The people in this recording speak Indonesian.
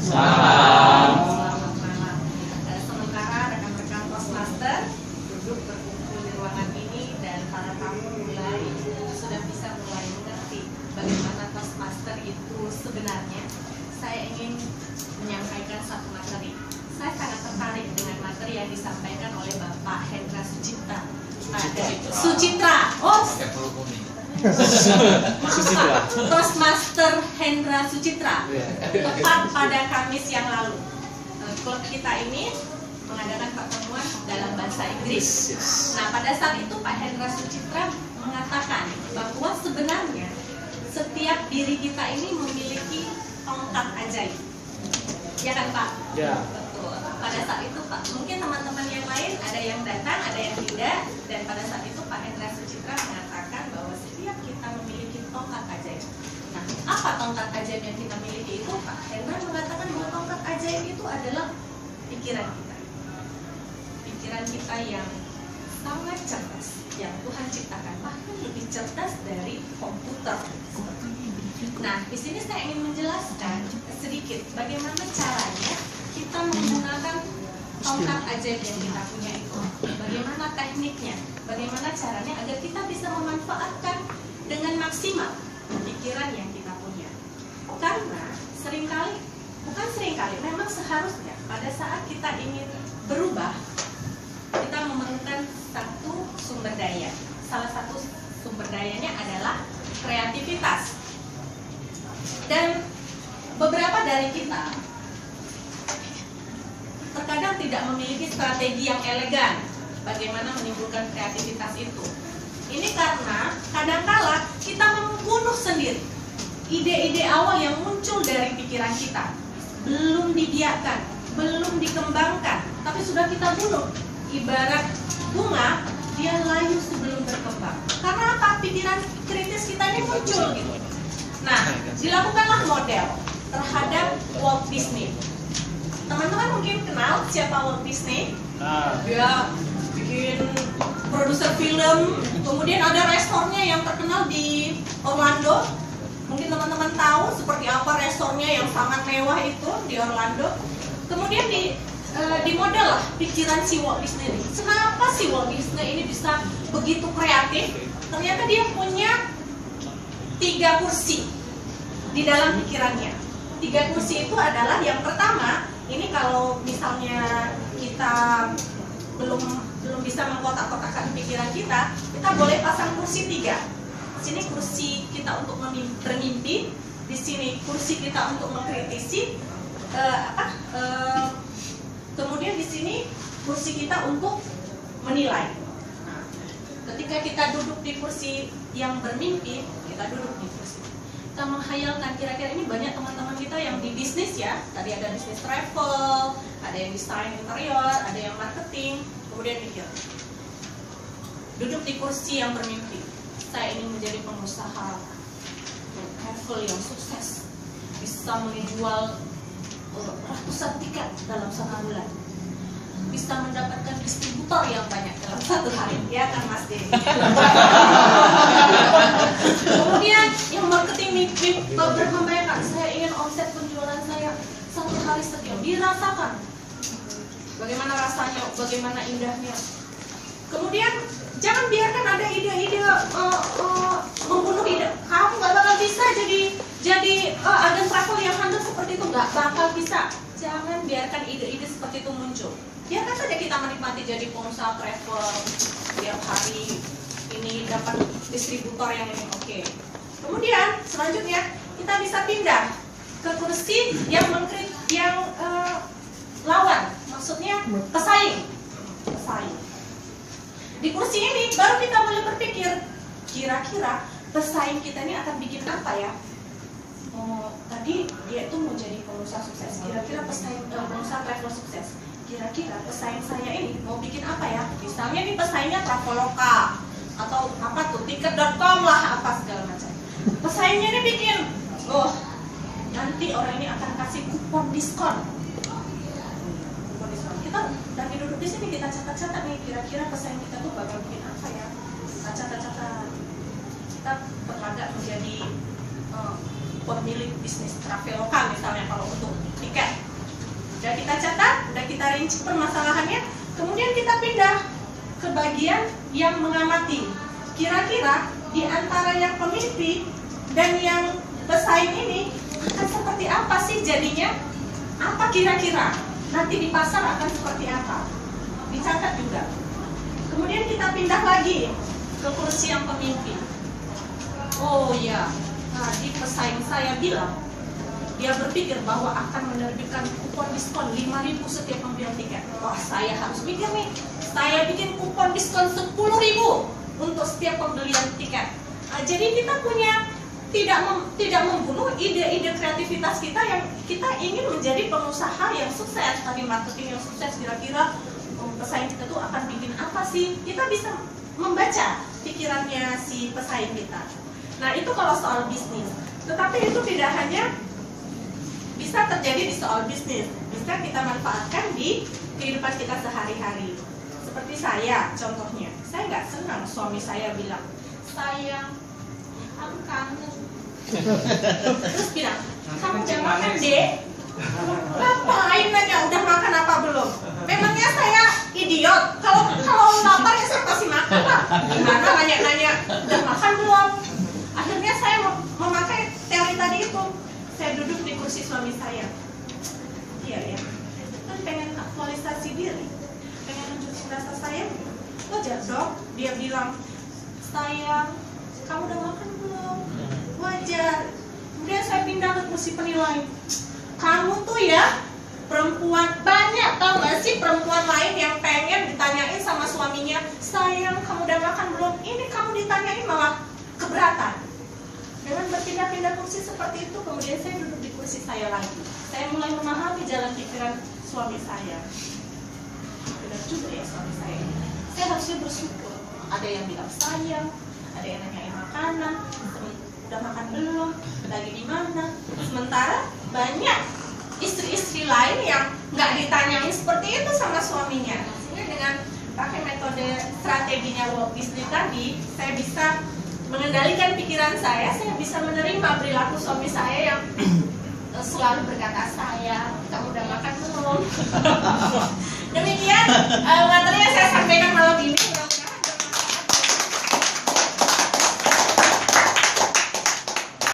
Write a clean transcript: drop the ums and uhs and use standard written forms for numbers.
Malam. Selamat malam. Sementara rekan-rekan Toastmaster duduk berkumpul di ruangan ini dan para tamu sudah bisa mulai mengerti bagaimana Toastmaster itu sebenarnya, saya ingin menyampaikan satu materi. Saya sangat tertarik dengan materi yang disampaikan oleh Bapak Hendra Sucitra. Oh, Toastmaster Hendra Sucitra. Tepat pada Kamis yang lalu, klub kita ini mengadakan pertemuan dalam bahasa Inggris. Nah, pada saat itu Pak Hendra Sucitra mengatakan bahwa sebenarnya setiap diri kita ini memiliki tongkat ajaib. Ya kan Pak? Ya. Betul. Pada saat itu Pak, mungkin teman-teman yang lain ada yang datang, ada yang tidak. Dan pada saat itu Pak Hendra Sucitra mengatakan bahwa setiap kita memiliki tongkat ajaib. Nah, apa tongkat ajaib yang kita miliki itu? Pak Hendra mengatakan bahwa tongkat ajaib itu adalah pikiran kita. Pikiran kita yang sangat cerdas, yang Tuhan ciptakan, bahkan lebih cerdas dari komputer. Nah, di sini saya ingin menjelaskan sedikit bagaimana caranya kita menggunakan tongkat ajaib yang kita punya itu. Bagaimana tekniknya, bagaimana caranya agar kita bisa memanfaatkan dengan maksimal pikiran yang kita punya. Karena memang seharusnya pada saat kita ingin berubah, kita memerlukan satu sumber daya. Salah satu sumber dayanya adalah kreativitas. Dan beberapa dari kita terkadang tidak memiliki strategi yang elegan bagaimana menimbulkan kreativitas itu. Ini karena kadangkala kita membunuh sendiri ide-ide awal yang muncul dari pikiran kita. Belum dibiarkan, belum dikembangkan, tapi sudah kita bunuh. Ibarat bunga, dia layu sebelum berkembang. Karena apa? Pikiran kritis kita ini muncul gitu. Nah, dilakukanlah model terhadap Walt Disney. Teman-teman mungkin kenal siapa Walt Disney? Dia bikin produser film, kemudian ada restorannya yang terkenal di Orlando. Mungkin teman-teman tahu seperti apa restorannya yang sangat mewah itu di Orlando. Kemudian di model lah pikiran si Walt Disney ini. Kenapa si Walt Disney ini bisa begitu kreatif? Ternyata dia punya 3 kursi di dalam pikirannya. 3 kursi itu adalah yang pertama, ini kalau misalnya kita belum bisa mengkotak-kotakkan pikiran kita boleh pasang kursi 3. Di sini kursi kita untuk bermimpi, di sini kursi kita untuk mengkritisi, kemudian di sini kursi kita untuk menilai. Nah, ketika kita duduk di kursi yang bermimpi, kita duduk di kursi. Kita menghayalkan, kira-kira ini banyak teman-teman kita yang di bisnis ya. Tadi ada bisnis travel, ada yang desain interior, ada yang marketing, kemudian mikir. Duduk di kursi yang bermimpi. Saya ingin menjadi pengusaha travel yang sukses, bisa menjual ratusan tiket dalam 1 bulan, bisa mendapatkan distributor yang banyak dalam 1 hari, ya kan Mas Denny? Kemudian yang marketing bermembayangkan, saya ingin omset penjualan saya 1 hari sekian, dirasakan bagaimana rasanya, bagaimana indahnya. Kemudian jangan biarkan ada ide-ide membunuh ide. Kamu nggak bakal bisa jadi agen travel yang handal seperti itu, nggak bakal bisa. Jangan biarkan ide-ide seperti itu muncul. Biarkan saja kita menikmati jadi pengusaha travel tiap hari ini dapat distributor yang ini oke. Kemudian selanjutnya kita bisa pindah ke kursi yang lawan, maksudnya pesaing. Di kursi ini baru kita mulai berpikir, kira-kira pesaing kita ini akan bikin apa ya? Tadi dia itu mau jadi pengusaha sukses, kira-kira pengusaha travel sukses. Kira-kira pesaing saya ini mau bikin apa ya? Misalnya nih pesaingnya Traveloka atau apa tuh, tiket.com lah, apa segala macam. Pesaingnya ini bikin, nanti orang ini akan kasih kupon diskon. Kita lagi duduk di sini, kita catat-catat nih, kira-kira pesaing kita tuh bakal bikin apa ya? Kita catat-catat. Kita berlagak menjadi pemilik bisnis Traveloka misalnya kalau untuk tiket. kita rinci permasalahannya, kemudian kita pindah ke bagian yang mengamati. Kira-kira di antara yang pemimpi dan yang pesaing ini akan seperti apa sih jadinya? Apa kira-kira nanti di pasar akan seperti apa? Dicatat juga. Kemudian kita pindah lagi ke kursi yang pemimpi. Oh ya, tadi pesaing saya bilang dia berpikir bahwa akan menerbitkan kupon diskon 5.000 setiap ambil tiket. Wah, saya harus mikir nih, saya bikin kupon diskon 10.000 untuk setiap pembelian tiket. Jadi kita punya tidak membunuh ide-ide kreativitas kita yang kita ingin menjadi pengusaha yang sukses, tapi marketing yang sukses. Kira-kira pesaing kita tuh akan bikin apa sih? Kita bisa membaca pikirannya si pesaing kita. Nah, itu kalau soal bisnis. Tetapi itu tidak hanya bisa terjadi di soal bisnis, bisa kita manfaatkan di kehidupan kita sehari-hari. Seperti saya, contohnya, saya nggak senang suami saya bilang, sayang, aku kangen. Terus bilang, kamu udah makan dek? Ngapain nanya udah makan apa belum? Memangnya saya idiot? Kalau lapar ya saya pasti makan lah. Gimana nanya-nanya udah makan belum? Akhirnya saya memakai teori tadi itu. Saya duduk di kursi suami saya. Iya ya, kan pengen aktualisasi diri, pengen nunjukin rasa sayang. Wajar dong, dia bilang, sayang, kamu udah makan belum? Wajar. Kemudian saya pindah ke kursi penilai. Kamu tuh ya, perempuan, banyak tau gak sih perempuan lain yang pengen ditanyain sama suaminya, sayang, kamu udah makan belum? Ini kamu ditanyain malah keberatan. Dengan berpindah-pindah kursi seperti itu, kemudian saya duduk di kursi saya lagi. Saya mulai memahami jalan pikiran suami saya. Benar juga ya suami saya. Saya harusnya bersyukur. Ada yang bilang sayang, ada yang nanyain makanan, udah makan belum, lagi di mana. Sementara banyak istri-istri lain yang nggak ditanyain seperti itu sama suaminya. Sehingga dengan pakai metode strateginya Walt Disney tadi, saya bisa mengendalikan pikiran saya bisa menerima perilaku suami saya yang selalu berkata, sayang, kamu udah makan belum? Demikian materinya saya